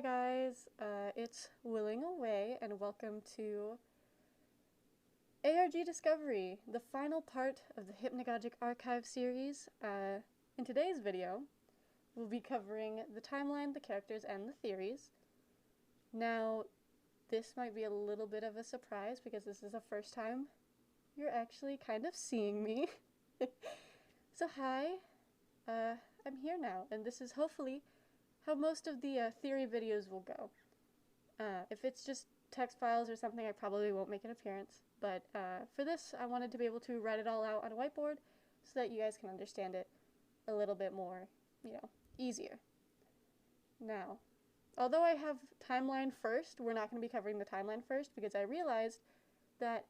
Hi guys, it's Willing Away and welcome to ARG Discovery, the final part of the Hypnagogic Archive series. In today's video, we'll be covering the timeline, the characters, and the theories. Now, this might be a little bit of a surprise because this is the first time you're actually kind of seeing me. So hi, I'm here now, and this is hopefully how most of the theory videos will go. If it's just text files or something, I probably won't make an appearance, but for this, I wanted to be able to write it all out on a whiteboard so that you guys can understand it a little bit more, easier. Now, although I have timeline first, we're not going to be covering the timeline first because I realized that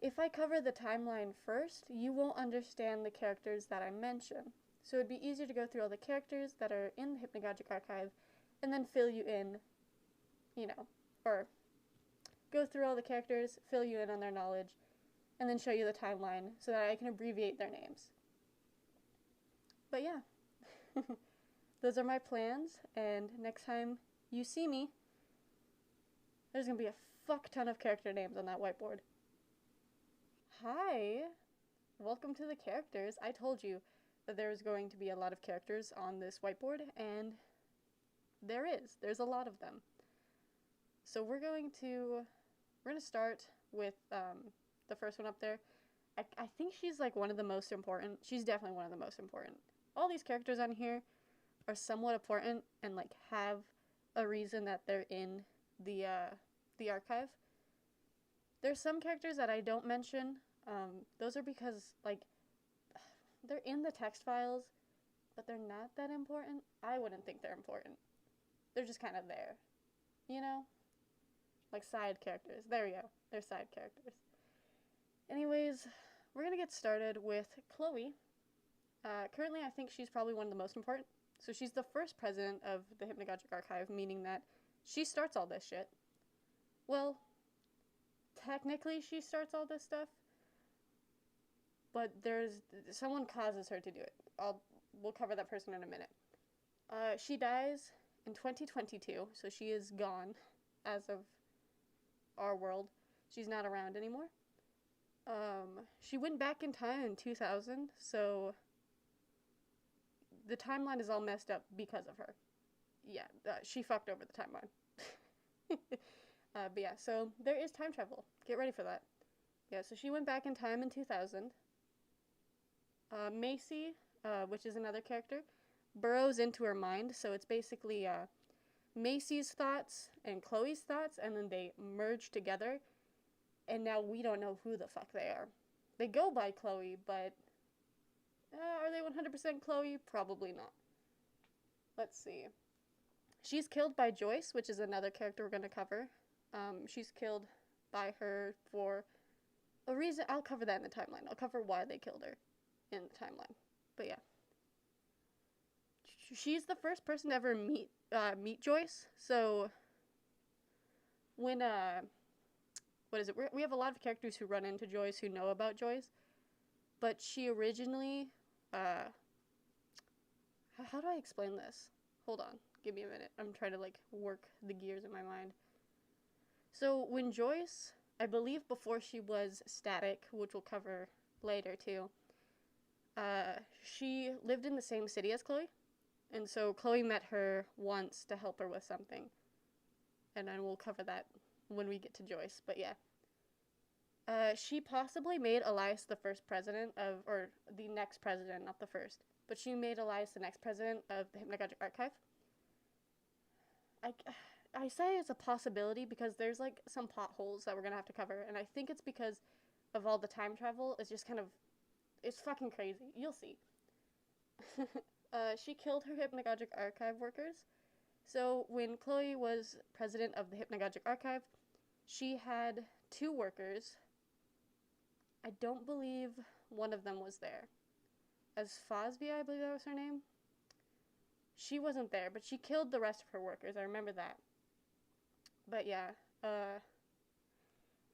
if I cover the timeline first, you won't understand the characters that I mention. So it'd be easier to go through all the characters that are in the Hypnagogic Archive and then fill you in, or go through all the characters, fill you in on their knowledge, and then show you the timeline so that I can abbreviate their names. But yeah, those are my plans, and next time you see me, there's going to be a fuck ton of character names on that whiteboard. Hi! Welcome to the characters. I told you that there was going to be a lot of characters on this whiteboard, and there's a lot of them. So we're going to start with the first one up there. I think she's like one of the most important. She's definitely one of the most important. All these characters on here are somewhat important and like have a reason that they're in the archive. There's some characters that I don't mention. Those are because like they're in the text files, but they're not that important. I wouldn't think they're important. They're just kind of there, like side characters. There we go. They're side characters. Anyways, we're gonna get started with Chloe. Currently, I think she's probably one of the most important. So she's the first president of the Hypnagogic Archive, meaning that she starts all this shit. Well, technically she starts all this stuff, but someone causes her to do it. We'll cover that person in a minute. She dies in 2022, so she is gone as of our world. She's not around anymore. She went back in time in 2000, so the timeline is all messed up because of her. Yeah, she fucked over the timeline. But yeah, so there is time travel. Get ready for that. Yeah, so she went back in time in 2000. Macy, which is another character, burrows into her mind, so it's basically Macy's thoughts and Chloe's thoughts, and then they merge together, and now we don't know who the fuck they are. They go by Chloe, but are they 100% Chloe? Probably not. Let's see. She's killed by Joyce, which is another character we're going to cover. She's killed by her for a reason. I'll cover that in the timeline. I'll cover why they killed her in the timeline. But yeah. She's the first person to ever meet Joyce. So when what is it? We have a lot of characters who run into Joyce who know about Joyce, but she originally how do I explain this? Hold on. Give me a minute. I'm trying to like work the gears in my mind. So when Joyce, I believe before she was Static, which we'll cover later too, she lived in the same city as Chloe. And so Chloe met her once to help her with something. And then we'll cover that when we get to Joyce. But yeah. She possibly made Elias the first president or the next president, not the first. But she made Elias the next president of the Hypnagogic Archive. I say it's a possibility because there's like some plot holes that we're going to have to cover. And I think it's because of all the time travel. It's just kind of, it's fucking crazy. You'll see. She killed her Hypnagogic Archive workers. So when Chloe was president of the Hypnagogic Archive, she had 2 workers. I don't believe one of them was there. Asphasvia, I believe that was her name. She wasn't there, but she killed the rest of her workers. I remember that. But yeah,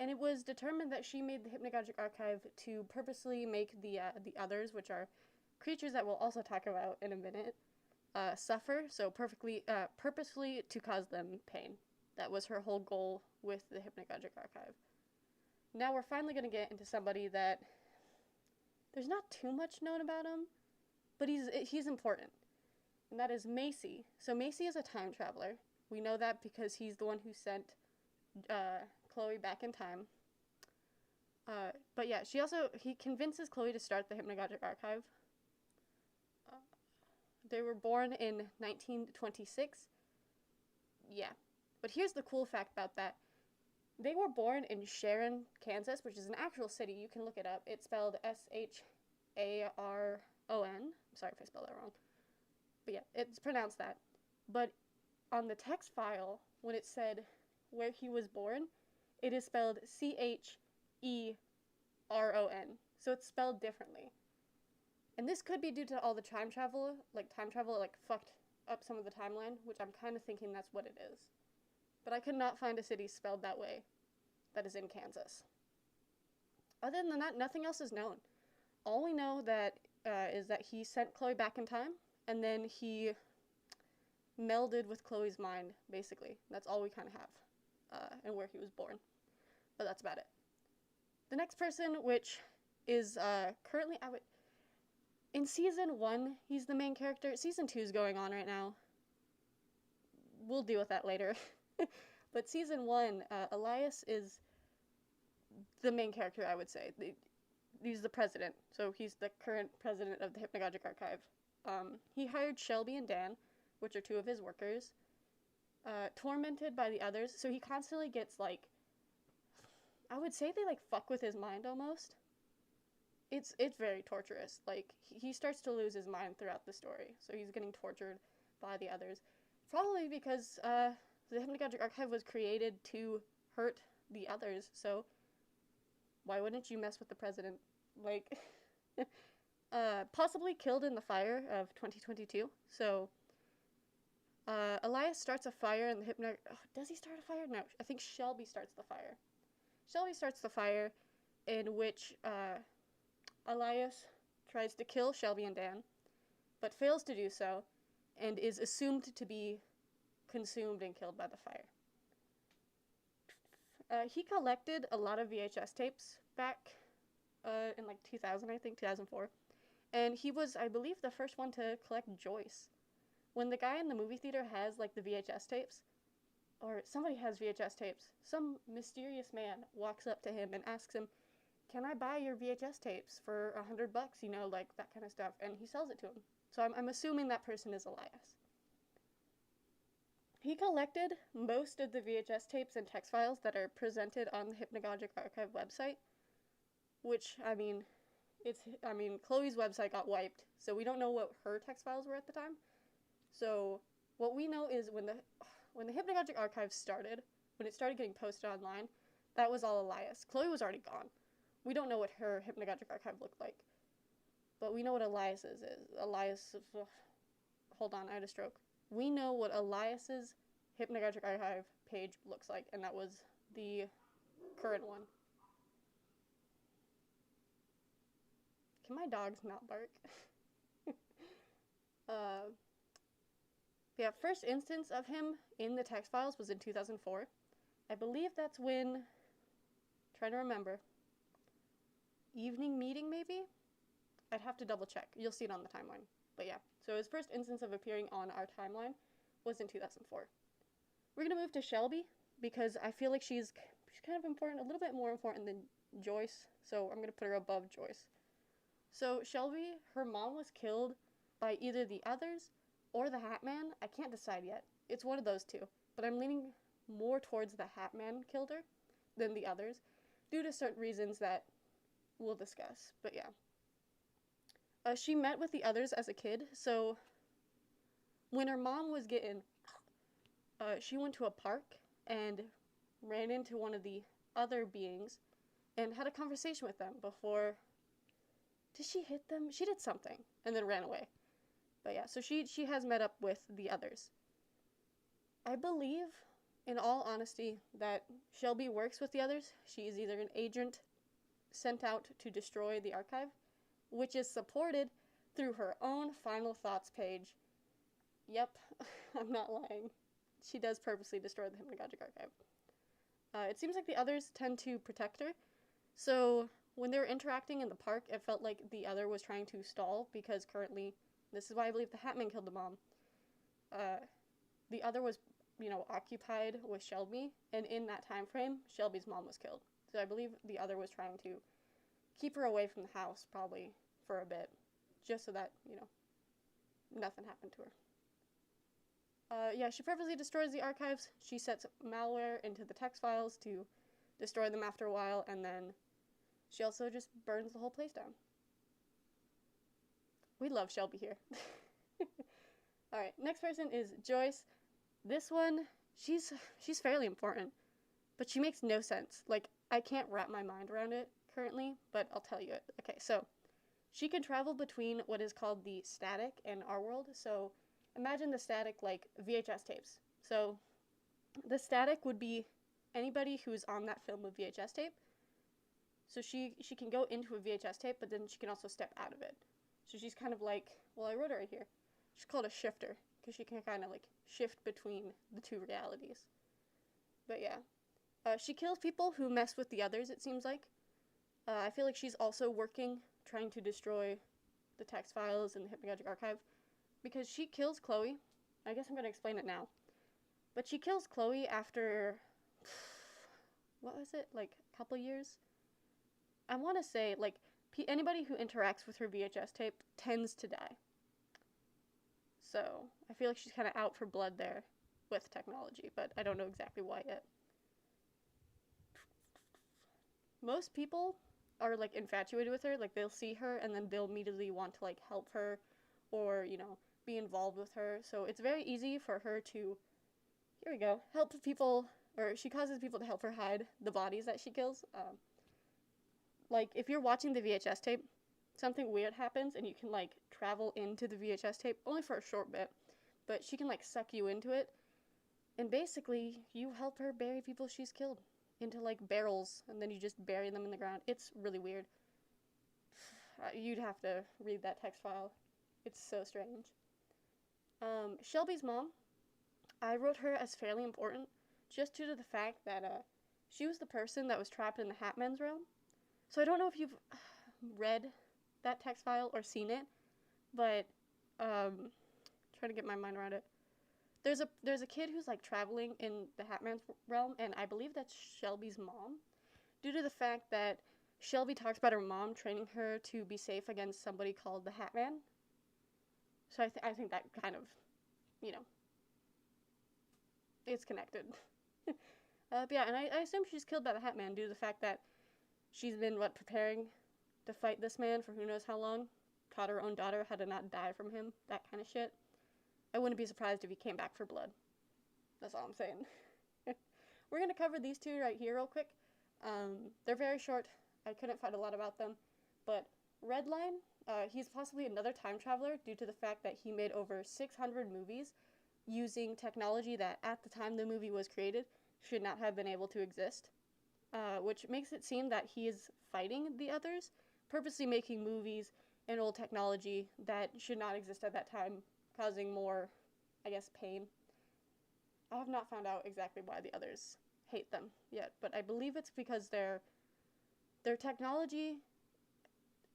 and it was determined that she made the Hypnagogic Archive to purposely make the others, which are creatures that we'll also talk about in a minute, suffer, so purposefully to cause them pain. That was her whole goal with the Hypnagogic Archive. Now we're finally going to get into somebody that there's not too much known about him, but he's important, and that is Macy. So Macy is a time traveler. We know that because he's the one who sent Chloe back in time. But yeah, he convinces Chloe to start the Hypnagogic Archive. They were born in 1926. Yeah. But here's the cool fact about that. They were born in Sharon, Kansas, which is an actual city. You can look it up. It's spelled Sharon. I'm sorry if I spelled that wrong. But yeah, it's pronounced that. But on the text file, when it said where he was born, it is spelled Cheron. So it's spelled differently. And this could be due to all the time travel fucked up some of the timeline, which I'm kind of thinking that's what it is. But I could not find a city spelled that way that is in Kansas. Other than that, nothing else is known. All we know is that he sent Chloe back in time, and then he melded with Chloe's mind, basically. That's all we kind of have, and where he was born. But that's about it. The next person, which is currently in season 1, he's the main character. Season 2 is going on right now. We'll deal with that later. But season 1, Elias is the main character, I would say. He's the president, so he's the current president of the Hypnagogic Archive. He hired Shelby and Dan, which are 2 of his workers, tormented by the others, so he constantly gets, I would say they, fuck with his mind, almost. It's very torturous. He starts to lose his mind throughout the story, so he's getting tortured by the others. Probably because, the Hypnagogic Archive was created to hurt the others, so why wouldn't you mess with the president? Possibly killed in the fire of 2022, so, Elias starts a fire in the does he start a fire? No, I think Shelby starts the fire. Shelby starts the fire, in which, Elias tries to kill Shelby and Dan, but fails to do so, and is assumed to be consumed and killed by the fire. He collected a lot of VHS tapes back in 2000, I think, 2004. And he was, I believe, the first one to collect Joyce. When the guy in the movie theater has, the VHS tapes, or somebody has VHS tapes, some mysterious man walks up to him and asks him, "Can I buy your VHS tapes for $100, that kind of stuff?" And he sells it to him. So I'm assuming that person is Elias. He collected most of the VHS tapes and text files that are presented on the Hypnagogic Archive website, which, Chloe's website got wiped, so we don't know what her text files were at the time. So what we know is when the Hypnagogic Archive started, when it started getting posted online, that was all Elias. Chloe was already gone. We don't know what her Hypnagogic Archive looked like, but we know what Elias's is. Hold on, I had a stroke. We know what Elias's Hypnagogic Archive page looks like, and that was the current one. Can my dogs not bark? Yeah, first instance of him in the text files was in 2004. I believe that's when, trying to remember, evening meeting maybe? I'd have to double check. You'll see it on the timeline. But yeah, so his first instance of appearing on our timeline was in 2004. We're going to move to Shelby, because I feel like she's kind of important, a little bit more important than Joyce, so I'm going to put her above Joyce. So Shelby, her mom was killed by either the others or the Hat Man. I can't decide yet. It's one of those two, but I'm leaning more towards the Hat Man killed her than the others, due to certain reasons that we'll discuss, but yeah. She met with the others as a kid, so when her mom was getting, she went to a park and ran into one of the other beings and had a conversation with them before. Did she hit them? She did something and then ran away. But yeah, so she has met up with the others. I believe, in all honesty, that Shelby works with the others. She is either an agent sent out to destroy the archive, which is supported through her own final thoughts page Yep, I'm not lying. She does purposely destroy the Hypnagogic archive. It seems like the others tend to protect her, so when they were interacting in the park, it felt like the other was trying to stall because currently, this is why I believe the Hatman killed the mom. The other was, occupied with Shelby, and in that time frame, Shelby's mom was killed. So I believe the other was trying to keep her away from the house, probably for a bit, just so that, nothing happened to her. Yeah, she purposely destroys the archives. She sets malware into the text files to destroy them after a while, and then she also just burns the whole place down. We love Shelby here. Alright, next person is Joyce. This one, she's fairly important, but she makes no sense. Like, I can't wrap my mind around it currently, but I'll tell you it. Okay, so she can travel between what is called the static and our world. So imagine the static like VHS tapes. So the static would be anybody who's on that film of VHS tape. So she can go into a VHS tape, but then she can also step out of it. So she's kind of like, well, I wrote it right here. She's called a shifter because she can kind of like shift between the two realities. But yeah, she kills people who mess with the others, it seems like. I feel like she's also working, trying to destroy the text files in the Hypnagogic archive, because she kills Chloe. I guess I'm going to explain it now. But she kills Chloe after, what was it, like a couple years? I want to say, like, anybody who interacts with her VHS tape tends to die. So, I feel like she's kind of out for blood there with technology, but I don't know exactly why yet. Most people are, like, infatuated with her. Like, they'll see her, and then they'll immediately want to, like, help her or, be involved with her. So, it's very easy for her to, here we go, help people, or she causes people to help her hide the bodies that she kills. Like, if you're watching the VHS tape, something weird happens, and you can, like, travel into the VHS tape, only for a short bit, but she can, like, suck you into it, and basically, you help her bury people she's killed into, like, barrels, and then you just bury them in the ground. It's really weird. You'd have to read that text file. It's so strange. Shelby's mom, I wrote her as fairly important, just due to the fact that, she was the person that was trapped in the Hatman's realm. So I don't know if you've read that text file or seen it, but trying to get my mind around it. There's a kid who's like traveling in the Hatman's realm, and I believe that's Shelby's mom, due to the fact that Shelby talks about her mom training her to be safe against somebody called the Hatman. So I think that kind of, it's connected. But yeah, and I assume she's killed by the Hatman due to the fact that she's been, preparing to fight this man for who knows how long. Taught her own daughter how to not die from him. That kind of shit. I wouldn't be surprised if he came back for blood. That's all I'm saying. We're going to cover these two right here real quick. They're very short. I couldn't find a lot about them. But Redline, he's possibly another time traveler due to the fact that he made over 600 movies using technology that at the time the movie was created should not have been able to exist. Which makes it seem that he is fighting the others, purposely making movies and old technology that should not exist at that time, causing more, I guess, pain. I have not found out exactly why the others hate them yet, but I believe it's because their technology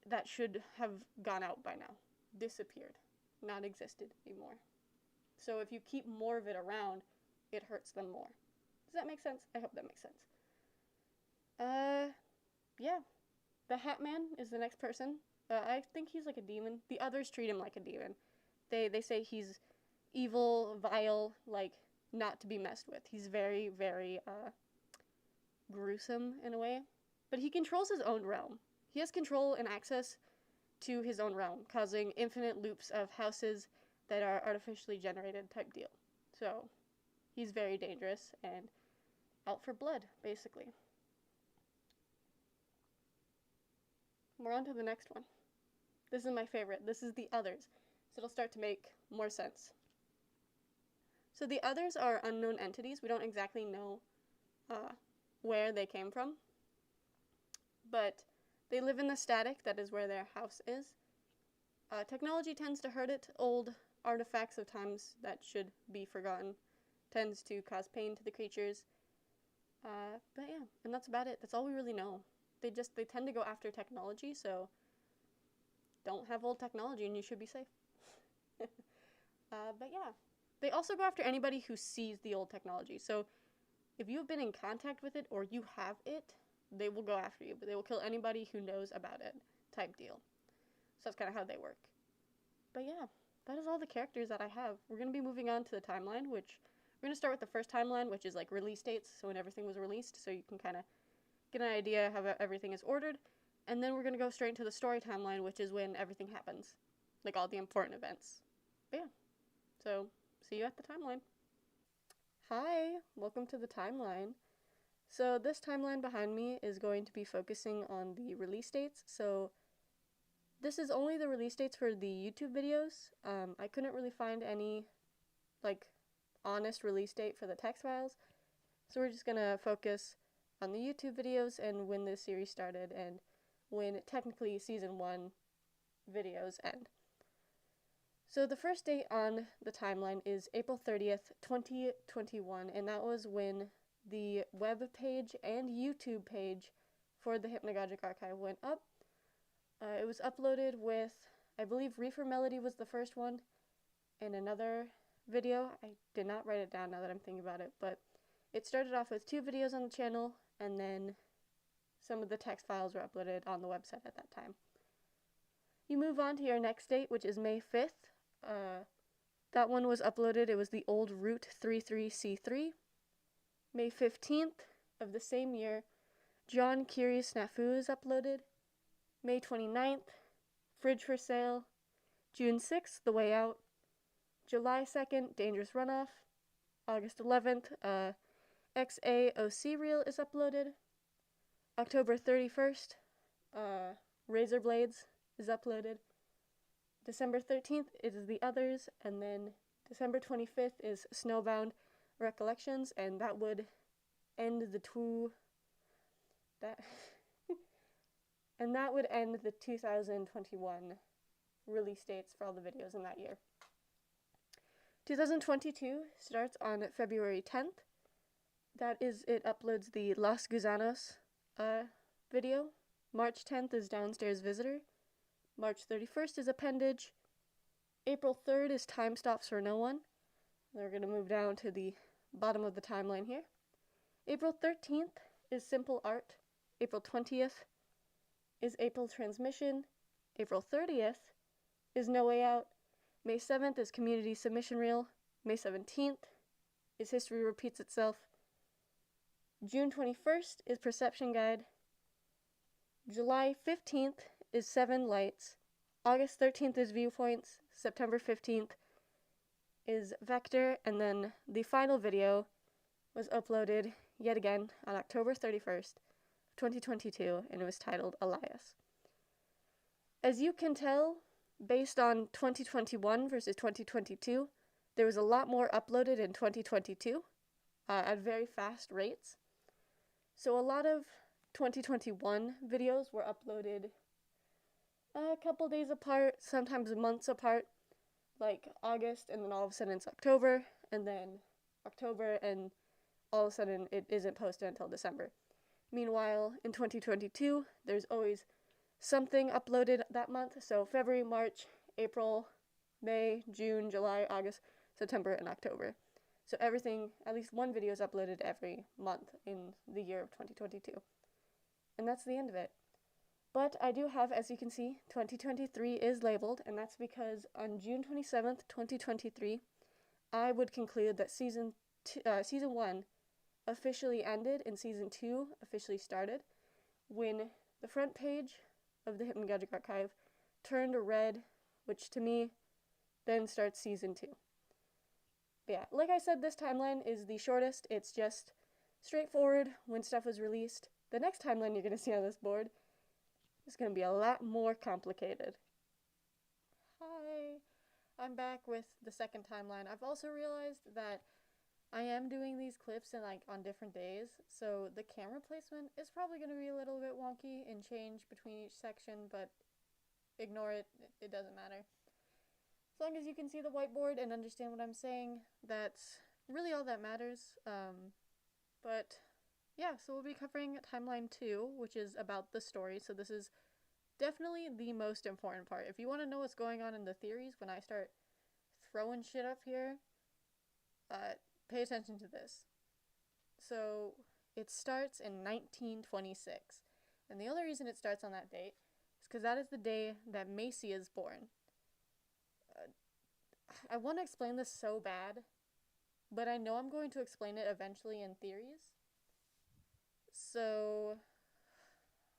that should have gone out by now disappeared, not existed anymore. So if you keep more of it around, it hurts them more. Does that make sense? I hope that makes sense. Yeah. The Hatman is the next person. I think he's like a demon. The others treat him like a demon. They say he's evil, vile, like, not to be messed with. He's very, very, gruesome in a way. But he controls his own realm. He has control and access to his own realm, causing infinite loops of houses that are artificially generated type deal. So, he's very dangerous and out for blood, basically. We're on to the next one. This is my favorite. This is the others. So it'll start to make more sense. So the others are unknown entities. We don't exactly know where they came from. But they live in the static. That is where their house is. Technology tends to hurt it. Old artifacts of times that should be forgotten, tends to cause pain to the creatures. But yeah, and that's about it. That's all we really know. They tend to go after technology, so don't have old technology and you should be safe. But yeah, they also go after anybody who sees the old technology. So if you've been in contact with it or you have it, they will go after you, but they will kill anybody who knows about it, type deal. So that's kind of how they work. But yeah, that is all the characters that I have. We're going to be moving on to the timeline, which we're going to start with the first timeline, which is like release dates, so when everything was released, so you can kind of get an idea how everything is ordered. And then we're going to go straight into the story timeline, which is when everything happens, like all the important events. But yeah, so see you at the timeline. Hi, welcome to the timeline. So this timeline behind me is going to be focusing on the release dates. So this is only the release dates for the YouTube videos. I couldn't really find any like honest release date for the text files. So we're just gonna focus on the YouTube videos and when this series started and when technically season 1 videos end. So the first date on the timeline is April 30th, 2021, and that was when the web page and YouTube page for the Hypnagogic archive went up. It was uploaded with, I believe Reefer Melody was the first one, and another video. I did not write it down now that I'm thinking about it, but it started off with 2 videos on the channel, and then some of the text files were uploaded on the website at that time. You move on to your next date, which is May 5th. That one was uploaded. It was the old Route 33C3. May 15th of the same year, John Curious Snafu is uploaded. May 29th, Fridge for Sale. June 6th, The Way Out. July 2nd, Dangerous Runoff. August 11th, XAOC Reel is uploaded. October 31st, Razor Blades is uploaded. December 13th is The Others, and then December 25th is Snowbound Recollections, and that would end the that would end the 2021 release dates for all the videos in that year. 2022 starts on February 10th. That is, it uploads the Los Gusanos video. March 10th is Downstairs Visitor. March 31st is Appendage. April 3rd is Time Stops for No One. We're going to move down to the bottom of the timeline here. April 13th is Simple Art. April 20th is April Transmission. April 30th is No Way Out. May 7th is Community Submission Reel. May 17th is History Repeats Itself. June 21st is Perception Guide. July 15th is 7 Lights. August 13th is Viewpoints. September 15th is Vector. And then the final video was uploaded yet again on October 31st, 2022, and it was titled Elias. As you can tell, based on 2021 versus 2022, there was a lot more uploaded in 2022 at very fast rates. So a lot of 2021 videos were uploaded a couple days apart, sometimes months apart, like August, and then all of a sudden it's October, and then October, and all of a sudden it isn't posted until December. Meanwhile, in 2022, there's always something uploaded that month, so February, March, April, May, June, July, August, September, and October. So everything, at least one video is uploaded every month in the year of 2022. And that's the end of it. But I do have, as you can see, 2023 is labeled, and that's because on June 27th, 2023, I would conclude that Season 1 officially ended and Season 2 officially started when the front page of the Hypnagogic Archive turned red, which to me then starts Season 2. But yeah, like I said, this timeline is the shortest. It's just straightforward when stuff was released. The next timeline you're going to see on this board is going to be a lot more complicated. Hi, I'm back with the second timeline. I've also realized that I am doing these clips on different days, so the camera placement is probably going to be a little bit wonky and change between each section, but ignore it, it doesn't matter. As long as you can see the whiteboard and understand what I'm saying, that's really all that matters. But yeah, so we'll be covering timeline 2, which is about the story. So this is definitely the most important part. If you want to know what's going on in the theories when I start throwing shit up here, pay attention to this. So it starts in 1926. And the only reason it starts on that date is because that is the day that Macy is born. I want to explain this so bad, but I know I'm going to explain it eventually in theories. So,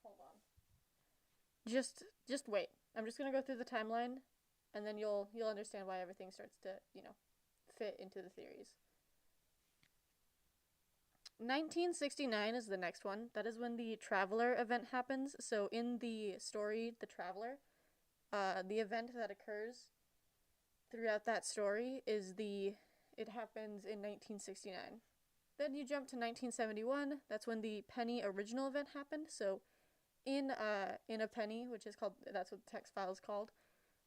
hold on. Just wait. I'm just gonna go through the timeline, and then you'll understand why everything starts to, fit into the theories. 1969 is the next one. That is when the Traveler event happens. So in the story, The Traveler, the event that occurs throughout that story is it happens in 1969. Then you jump to 1971. That's when the Penny original event happened. So in a Penny, which is called, that's what the text file is called,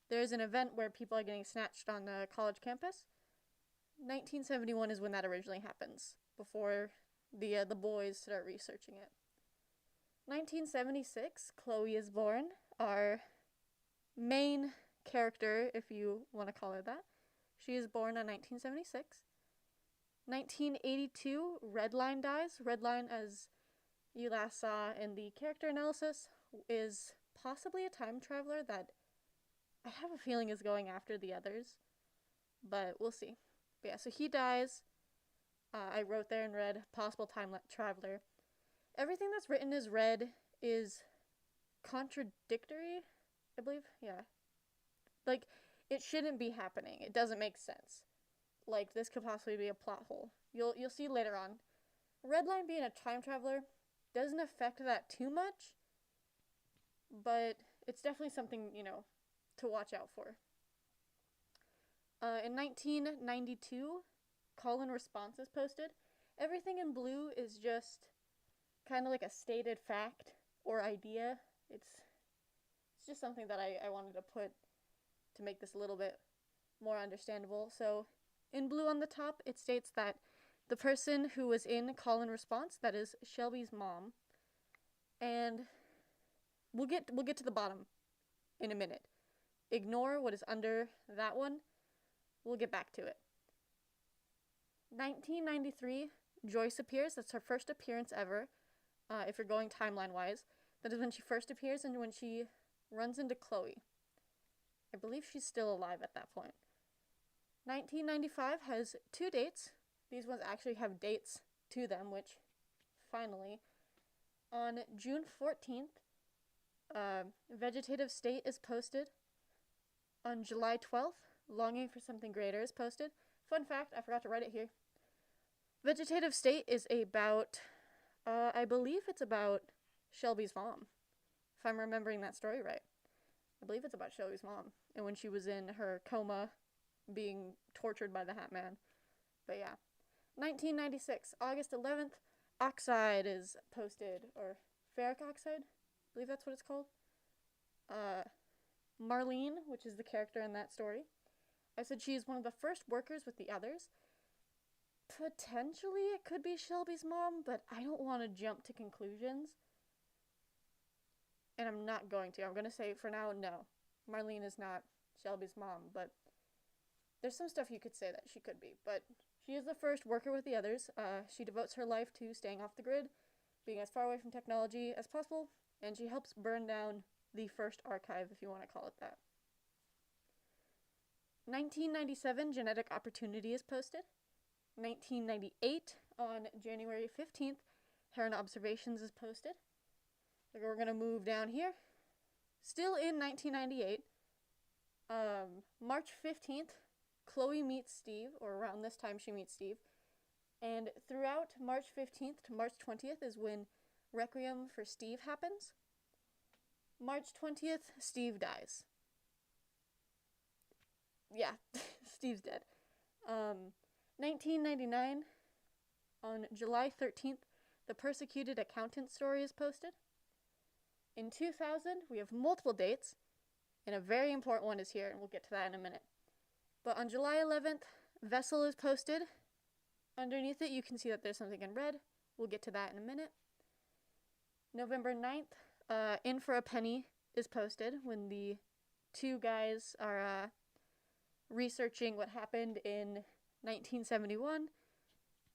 there's an event where people are getting snatched on a college campus. 1971 is when that originally happens, before the boys start researching it. 1976, Chloe is born. Our main character, if you want to call her that. She is born in 1976. 1982, Redline dies. Redline, as you last saw in the character analysis, is possibly a time traveler that I have a feeling is going after the others, but we'll see. But yeah, so he dies. I wrote there in red, possible time traveler. Everything that's written as red is contradictory, I believe. Yeah. Like, it shouldn't be happening. It doesn't make sense. Like, this could possibly be a plot hole. You'll see later on. Redline being a time traveler doesn't affect that too much, but it's definitely something, to watch out for. In 1992, call and response is posted. Everything in blue is just kind of like a stated fact or idea. It's just something that I wanted to put to make this a little bit more understandable. So in blue on the top, it states that the person who was in call and response, that is Shelby's mom, and we'll get to the bottom in a minute. Ignore what is under that one. We'll get back to it. 1993, Joyce appears. That's her first appearance ever, if you're going timeline-wise. That is when she first appears and when she runs into Chloe. I believe she's still alive at that point. 1995 has 2 dates. These ones actually have dates to them, which, finally, on June 14th, Vegetative State is posted. On July 12th, Longing for Something Greater is posted. Fun fact, I forgot to write it here. Vegetative State is about, I believe it's about Shelby's mom, if I'm remembering that story right. I believe it's about Shelby's mom, and when she was in her coma, being tortured by the Hat Man. But yeah. 1996, August 11th, Oxide is posted, or Ferric Oxide, I believe that's what it's called. Marlene, which is the character in that story. I said she is one of the first workers with the others. Potentially it could be Shelby's mom, but I don't want to jump to conclusions. And I'm not going to. I'm going to say for now, no. Marlene is not Shelby's mom, but there's some stuff you could say that she could be. But she is the first worker with the others. She devotes her life to staying off the grid, being as far away from technology as possible, and she helps burn down the first archive, if you want to call it that. 1997, Genetic Opportunity is posted. 1998, on January 15th, Heron Observations is posted. We're going to move down here. Still in 1998, March 15th, Chloe meets Steve, or around this time she meets Steve. And throughout March 15th to March 20th is when Requiem for Steve happens. March 20th, Steve dies. Yeah, Steve's dead. 1999, on July 13th, the Persecuted Accountant story is posted. In 2000, we have multiple dates, and a very important one is here, and we'll get to that in a minute. But on July 11th, Vessel is posted. Underneath it, you can see that there's something in red. We'll get to that in a minute. November 9th, In for a Penny is posted when the two guys are researching what happened in 1971.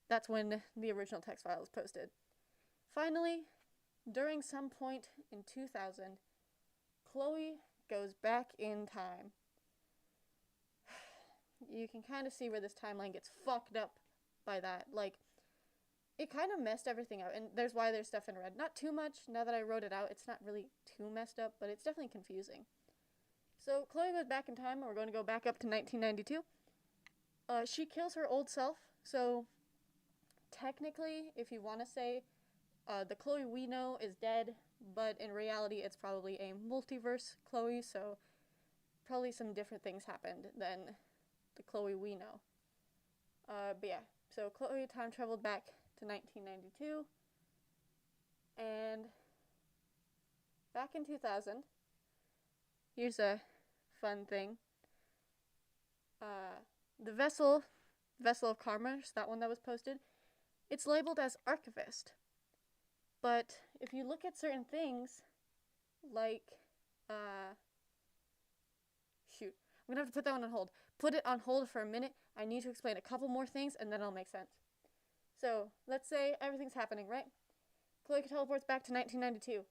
That's when the original text file is posted. Finally, during some point in 2000, Chloe goes back in time. You can kind of see where this timeline gets fucked up by that. Like, it kind of messed everything up, and there's why there's stuff in red. Not too much, now that I wrote it out, it's not really too messed up, but it's definitely confusing. So, Chloe goes back in time, and we're going to go back up to 1992. She kills her old self, so technically, if you want to say, the Chloe we know is dead, but in reality, it's probably a multiverse Chloe, so probably some different things happened than the Chloe we know. But yeah, so Chloe time traveled back to 1992, and back in 2000, here's a fun thing. The Vessel of Karma, that one that was posted, it's labeled as Archivist. But if you look at certain things, like, shoot, I'm gonna have to put that one on hold. Put it on hold for a minute. I need to explain a couple more things, and then it'll make sense. So, let's say everything's happening, right? Chloe teleports back to 1992.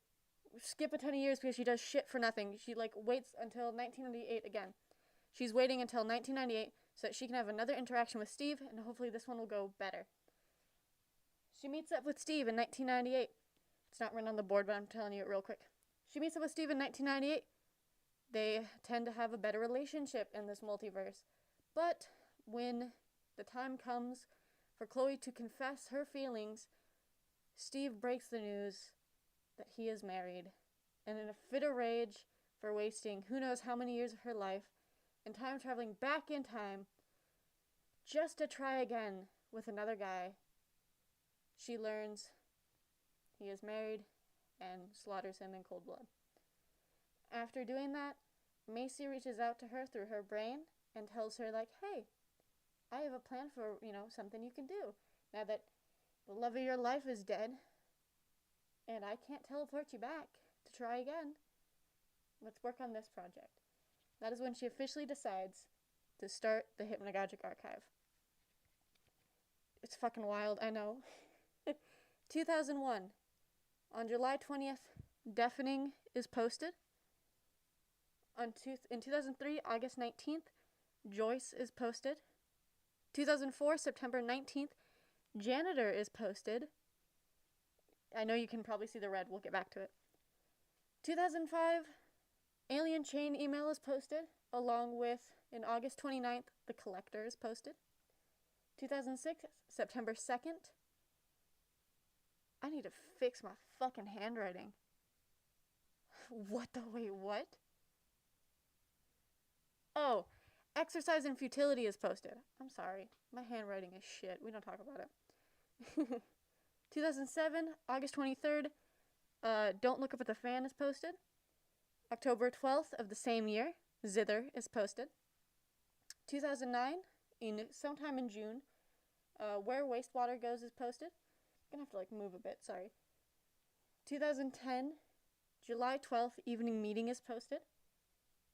Skip a ton of years because she does shit for nothing. She, waits until 1998 again. She's waiting until 1998 so that she can have another interaction with Steve, and hopefully this one will go better. She meets up with Steve in 1998. It's not written on the board, but I'm telling you it real quick. She meets up with Steve in 1998. They tend to have a better relationship in this multiverse. But when the time comes for Chloe to confess her feelings, Steve breaks the news that he is married. And in a fit of rage for wasting who knows how many years of her life and time traveling back in time just to try again with another guy, she learns he is married and slaughters him in cold blood. After doing that, Macy reaches out to her through her brain and tells her, hey, I have a plan for, something you can do. Now that the love of your life is dead, and I can't teleport you back to try again, let's work on this project. That is when she officially decides to start the Hypnagogic archive. It's fucking wild, I know. 2001. On July 20th, Deafening is posted. In 2003, August 19th, Joyce is posted. 2004, September 19th, Janitor is posted. I know you can probably see the red, we'll get back to it. 2005, Alien Chain Email is posted, along with, in August 29th, The Collector is posted. 2006, September 2nd. I need to fix my fucking handwriting. What? Oh, Exercise in Futility is posted. I'm sorry. My handwriting is shit. We don't talk about it. 2007, August 23rd, Don't Look Up at the Fan is posted. October 12th of the same year, Zither is posted. 2009, sometime in June, Where Wastewater Goes is posted. I'm gonna have to move a bit, sorry. 2010, July 12th, Evening Meeting is posted.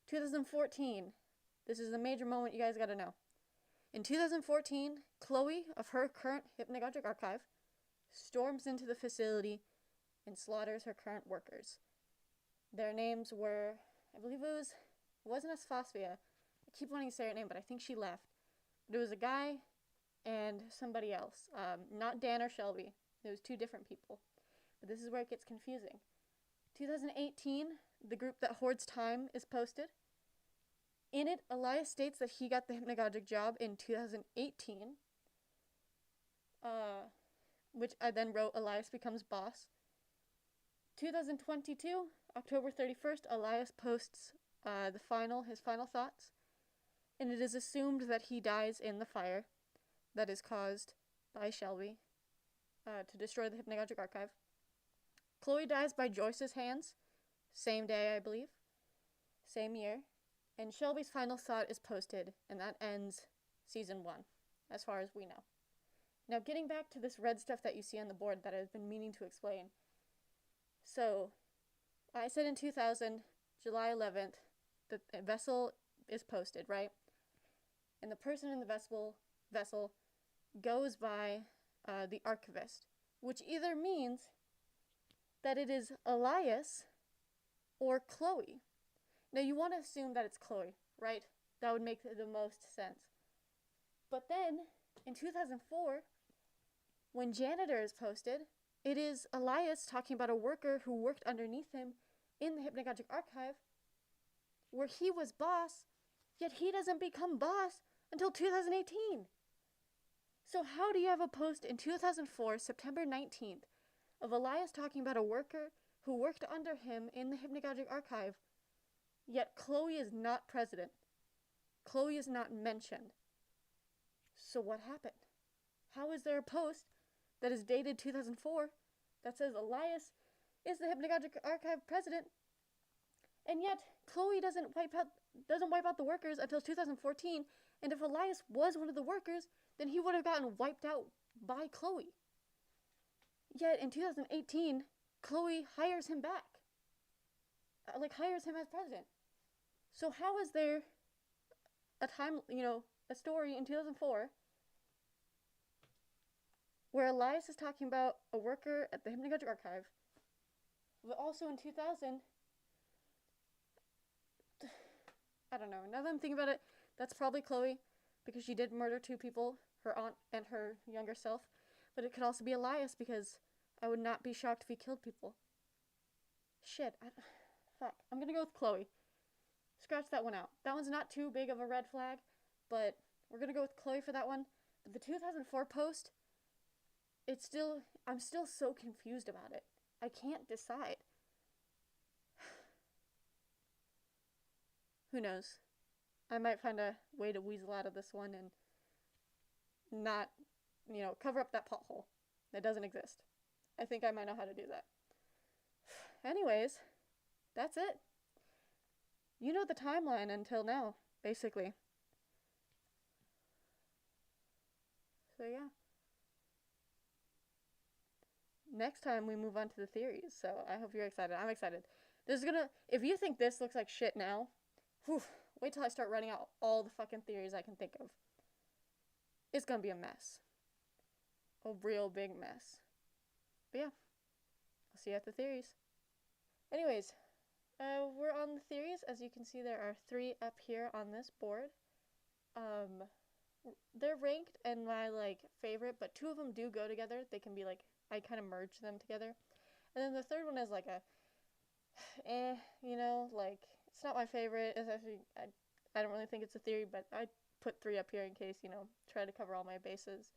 2014, this is a major moment you guys gotta know. In 2014, Chloe, of her current Hypnagogic archive, storms into the facility and slaughters her current workers. Their names were, I believe it wasn't Asphosphia. I keep wanting to say her name, but I think she left. But it was a guy and somebody else. Not Dan or Shelby. It was two different people. But this is where it gets confusing. 2018, The Group That Hoards Time is posted. In it, Elias states that he got the Hypnagogic job in 2018. Which I then wrote, Elias becomes boss. 2022, October 31st, Elias posts his final thoughts. And it is assumed that he dies in the fire that is caused by Shelby to destroy the Hypnagogic archive. Chloe dies by Joyce's hands. Same day, I believe. Same year. And Shelby's final thought is posted, and that ends season 1, as far as we know. Now, getting back to this red stuff that you see on the board that I've been meaning to explain. So, I said in 2000, July 11th, the vessel is posted, right? And the person in the vessel goes by the archivist, which either means that it is Elias or Chloe. Now, you want to assume that it's Chloe, right? That would make the most sense. But then, in 2004, when Janitor is posted, it is Elias talking about a worker who worked underneath him in the Hypnagogic archive, where he was boss, yet he doesn't become boss until 2018. So how do you have a post in 2004, September 19th, of Elias talking about a worker who worked under him in the Hypnagogic archive, yet Chloe is not president? Chloe is not mentioned. So what happened? How is there a post that is dated 2004 that says Elias is the Hypnagogic archive president, and yet Chloe doesn't wipe out the workers until 2014, and if Elias was one of the workers, then he would have gotten wiped out by Chloe. Yet in 2018, Chloe hires him back. Hires him as president. So how is there a story in 2004 where Elias is talking about a worker at the Hypnagogic archive, but also in 2000, I don't know, now that I'm thinking about it, that's probably Chloe, because she did murder 2 people, her aunt and her younger self, but it could also be Elias, because I would not be shocked if he killed people. Shit, fuck, I'm gonna go with Chloe. Scratch that one out. That one's not too big of a red flag, but we're gonna go with Chloe for that one. But the 2004 post, I'm still so confused about it. I can't decide. Who knows? I might find a way to weasel out of this one and not, cover up that pothole that doesn't exist. I think I might know how to do that. Anyways, that's it. You know the timeline until now, basically. So yeah. Next time we move on to the theories, so I hope you're excited. I'm excited. If you think this looks like shit now, wait till I start writing out all the fucking theories I can think of. It's gonna be a mess. A real big mess. But yeah, I'll see you at the theories. Anyways, we're on the theories. As you can see, there are 3 up here on this board. They're ranked in my, favorite, but 2 of them do go together. They can be, I kind of merge them together. And then the third one is, it's not my favorite. It's actually, I don't really think it's a theory, but I put 3 up here in case, try to cover all my bases.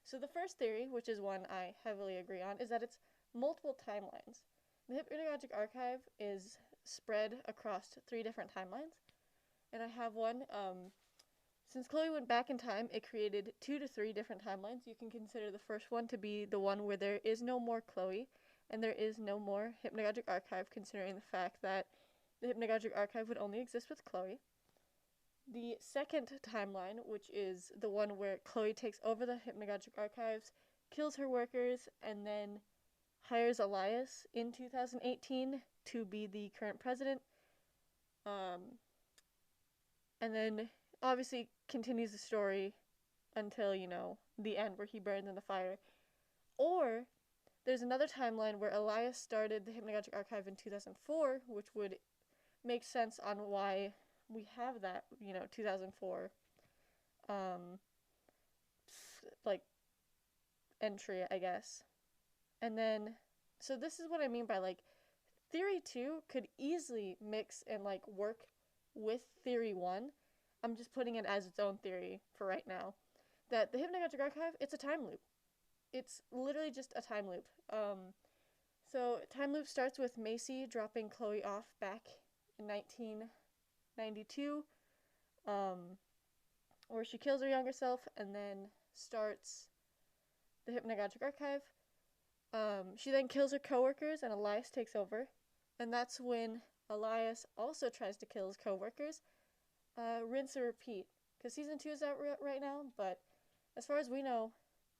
So the first theory, which is one I heavily agree on, is that it's multiple timelines. The Hypnagogic archive is spread across 3 different timelines, and I have one. Since Chloe went back in time, it created 2 to 3 different timelines. You can consider the first one to be the one where there is no more Chloe, and there is no more Hypnagogic archive, considering the fact that the Hypnagogic archive would only exist with Chloe. The second timeline, which is the one where Chloe takes over the Hypnagogic archives, kills her workers, and then hires Elias in 2018 to be the current president. And then obviously continues the story until, the end where he burns in the fire. Or there's another timeline where Elias started the Hypnagogic archive in 2004, which would make sense on why we have that, 2004, entry, I guess. And then, so this is what I mean by, theory 2 could easily mix and, work with theory 1. I'm just putting it as its own theory for right now. That the Hypnagogic archive, it's a time loop. It's literally just a time loop. So time loop starts with Macy dropping Chloe off back in 1992, where she kills her younger self and then starts the Hypnagogic archive. She then kills her coworkers and Elias takes over, and that's when Elias also tries to kill his coworkers, rinse and repeat. Because season 2 is out right now, but as far as we know,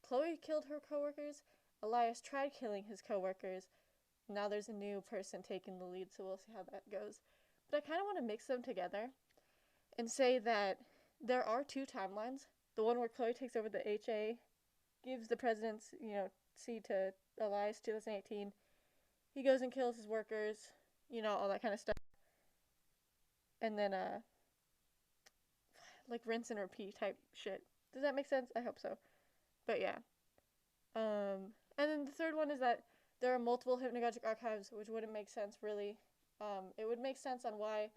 Chloe killed her coworkers, Elias tried killing his coworkers, now there's a new person taking the lead, so we'll see how that goes. But I kind of want to mix them together and say that there are 2 timelines. The one where Chloe takes over the HA, gives the presidency to Elias 2018. He goes and kills his workers, all that kind of stuff. And then, like rinse and repeat type shit. Does that make sense? I hope so. But yeah. And then the third one is that there are multiple hypnagogic archives, which wouldn't make sense really. It would make sense on why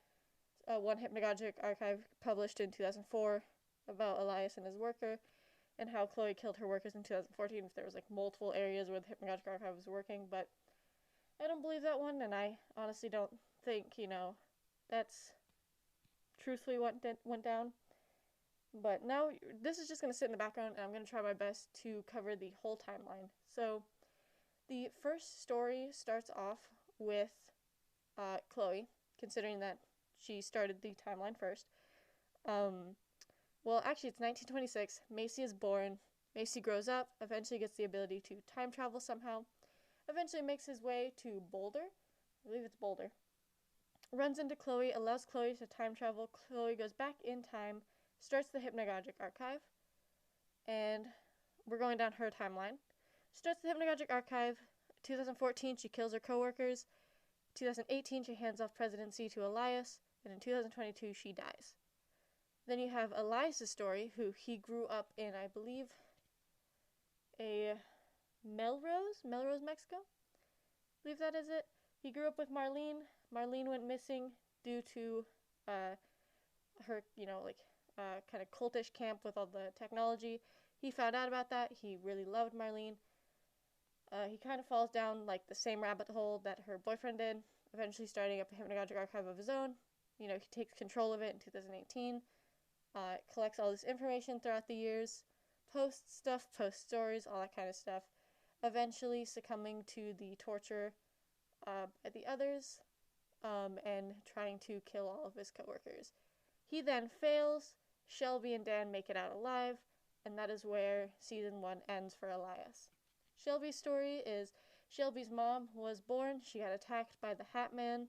one hypnagogic archive published in 2004 about Elias and his worker, and how Chloe killed her workers in 2014 if there was like multiple areas where the hypnagogic archive was working, but I don't believe that one, and I honestly don't think, that's truthfully what went down. But now, this is just going to sit in the background, and I'm going to try my best to cover the whole timeline. So, the first story starts off with Chloe, considering that she started the timeline first. Well, actually, it's 1926. Macy is born. Macy grows up, eventually gets the ability to time travel somehow, eventually makes his way to Boulder. I believe it's Boulder. Runs into Chloe, allows Chloe to time travel. Chloe goes back in time, starts the Hypnagogic Archive, and we're going down her timeline. Starts the Hypnagogic Archive. 2014, she kills her coworkers. 2018, she hands off presidency to Elias, and in 2022, she dies. Then you have Elias' story, who he grew up in, I believe, a Melrose, Mexico? I believe that is it. He grew up with Marlene. Marlene went missing due to her, kind of cultish camp with all the technology. He found out about that. He really loved Marlene. He kind of falls down like the same rabbit hole that her boyfriend did, eventually starting up a hypnagogic archive of his own. He takes control of it in 2018, collects all this information throughout the years, posts stuff, posts stories, all that kind of stuff, eventually succumbing to the torture at the others, and trying to kill all of his coworkers. He then fails. Shelby and Dan make it out alive, and that is where season 1 ends for Elias. Shelby's story is Shelby's mom was born. She got attacked by the Hat Man.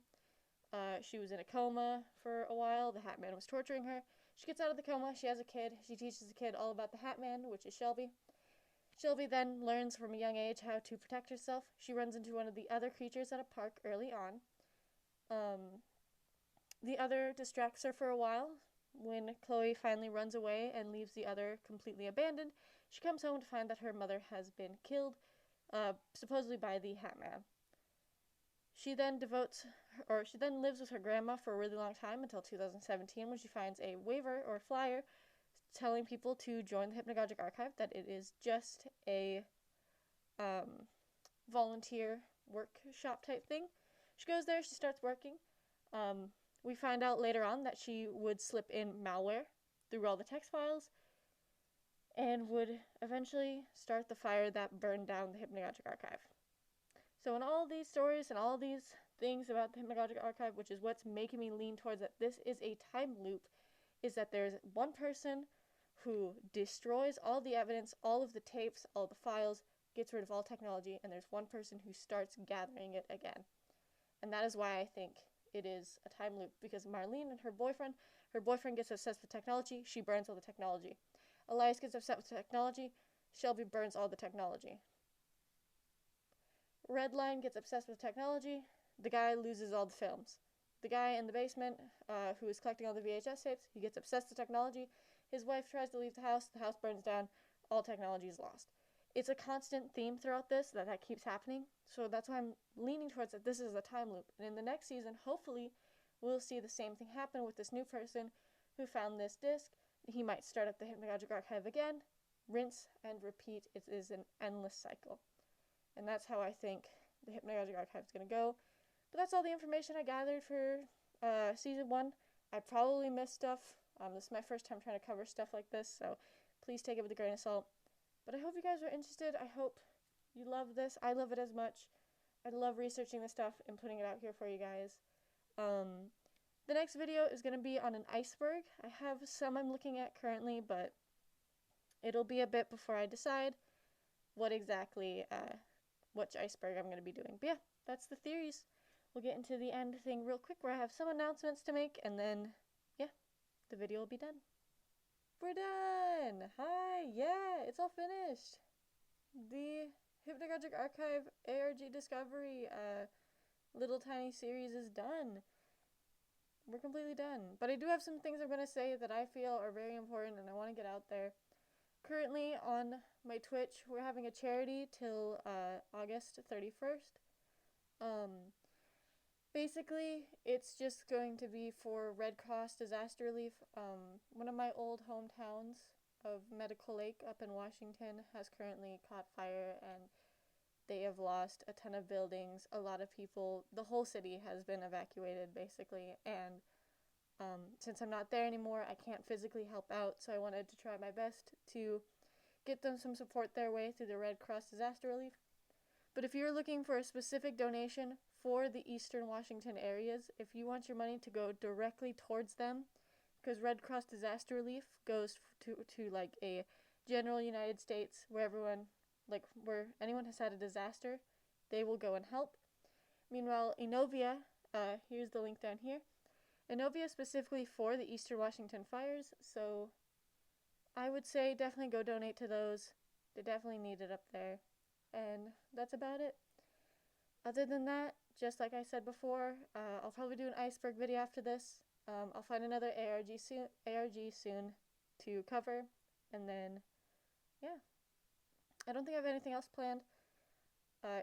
She was in a coma for a while. The Hat Man was torturing her. She gets out of the coma. She has a kid. She teaches the kid all about the Hat Man, which is Shelby. Shelby then learns from a young age how to protect herself. She runs into one of the other creatures at a park early on. The other distracts her for a while. When Chloe finally runs away and leaves the other completely abandoned, she comes home to find that her mother has been killed, supposedly by the Hat Man. She then lives with her grandma for a really long time until 2017, when she finds a waiver or flyer telling people to join the Hypnagogic Archive, that it is just a volunteer workshop type thing. She goes there, she starts working. We find out later on that she would slip in malware through all the text files and would eventually start the fire that burned down the Hypnagogic Archive. So in all these stories and all these things about the Hypnagogic Archive, which is what's making me lean towards that this is a time loop, is that there's one person who destroys all the evidence, all of the tapes, all the files, gets rid of all technology, and there's one person who starts gathering it again. And that is why I think it is a time loop, because Marlene and her boyfriend gets obsessed with technology, she burns all the technology. Elias gets upset with technology, Shelby burns all the technology. Redline gets obsessed with technology, the guy loses all the films. The guy in the basement, who is collecting all the VHS tapes, he gets obsessed with technology, his wife tries to leave the house burns down, all technology is lost. It's a constant theme throughout this that keeps happening, so that's why I'm leaning towards that this is a time loop. And in the next season, hopefully, we'll see the same thing happen with this new person who found this disc. He might start up the Hypnagogic Archive again, rinse and repeat. It is an endless cycle. And that's how I think the Hypnagogic Archive is going to go. But that's all the information I gathered for season 1. I probably missed stuff. This is my first time trying to cover stuff like this, so please take it with a grain of salt. But I hope you guys are interested. I hope you love this. I love it as much. I love researching this stuff and putting it out here for you guys. The next video is going to be on an iceberg. I have some I'm looking at currently, but it'll be a bit before I decide what exactly, which iceberg I'm going to be doing. But yeah, that's the theories. We'll get into the end thing real quick where I have some announcements to make, and then, yeah, the video will be done. We're done! Hi! Yeah, it's all finished! The Hypnagogic Archive ARG Discovery little tiny series is done. We're completely done. But I do have some things I'm going to say that I feel are very important and I want to get out there. Currently on my Twitch, we're having a charity till August 31st. Basically, it's just going to be for Red Cross disaster relief. One of my old hometowns of Medical Lake up in Washington has currently caught fire, and they have lost a ton of buildings, a lot of people. The whole city has been evacuated, basically, and since I'm not there anymore, I can't physically help out, so I wanted to try my best to get them some support their way through the Red Cross disaster relief. But if you're looking for a specific donation for the Eastern Washington areas, if you want your money to go directly towards them, because Red Cross disaster relief goes to like a general United States where everyone, like where anyone has had a disaster, they will go and help. Meanwhile, Enovia, here's the link down here. Enovia specifically for the Eastern Washington fires, so I would say definitely go donate to those. They definitely need it up there. And that's about it. Other than that, just like I said before, I'll probably do an iceberg video after this. I'll find another ARG soon to cover, and then, yeah. I don't think I have anything else planned.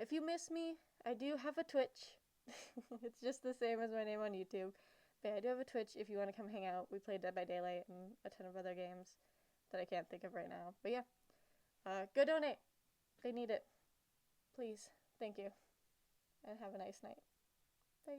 If you miss me, I do have a Twitch. It's just the same as my name on YouTube. But I do have a Twitch if you want to come hang out. We play Dead by Daylight and a ton of other games that I can't think of right now. But yeah, go donate. They need it. Please. Thank you. And have a nice night. Bye.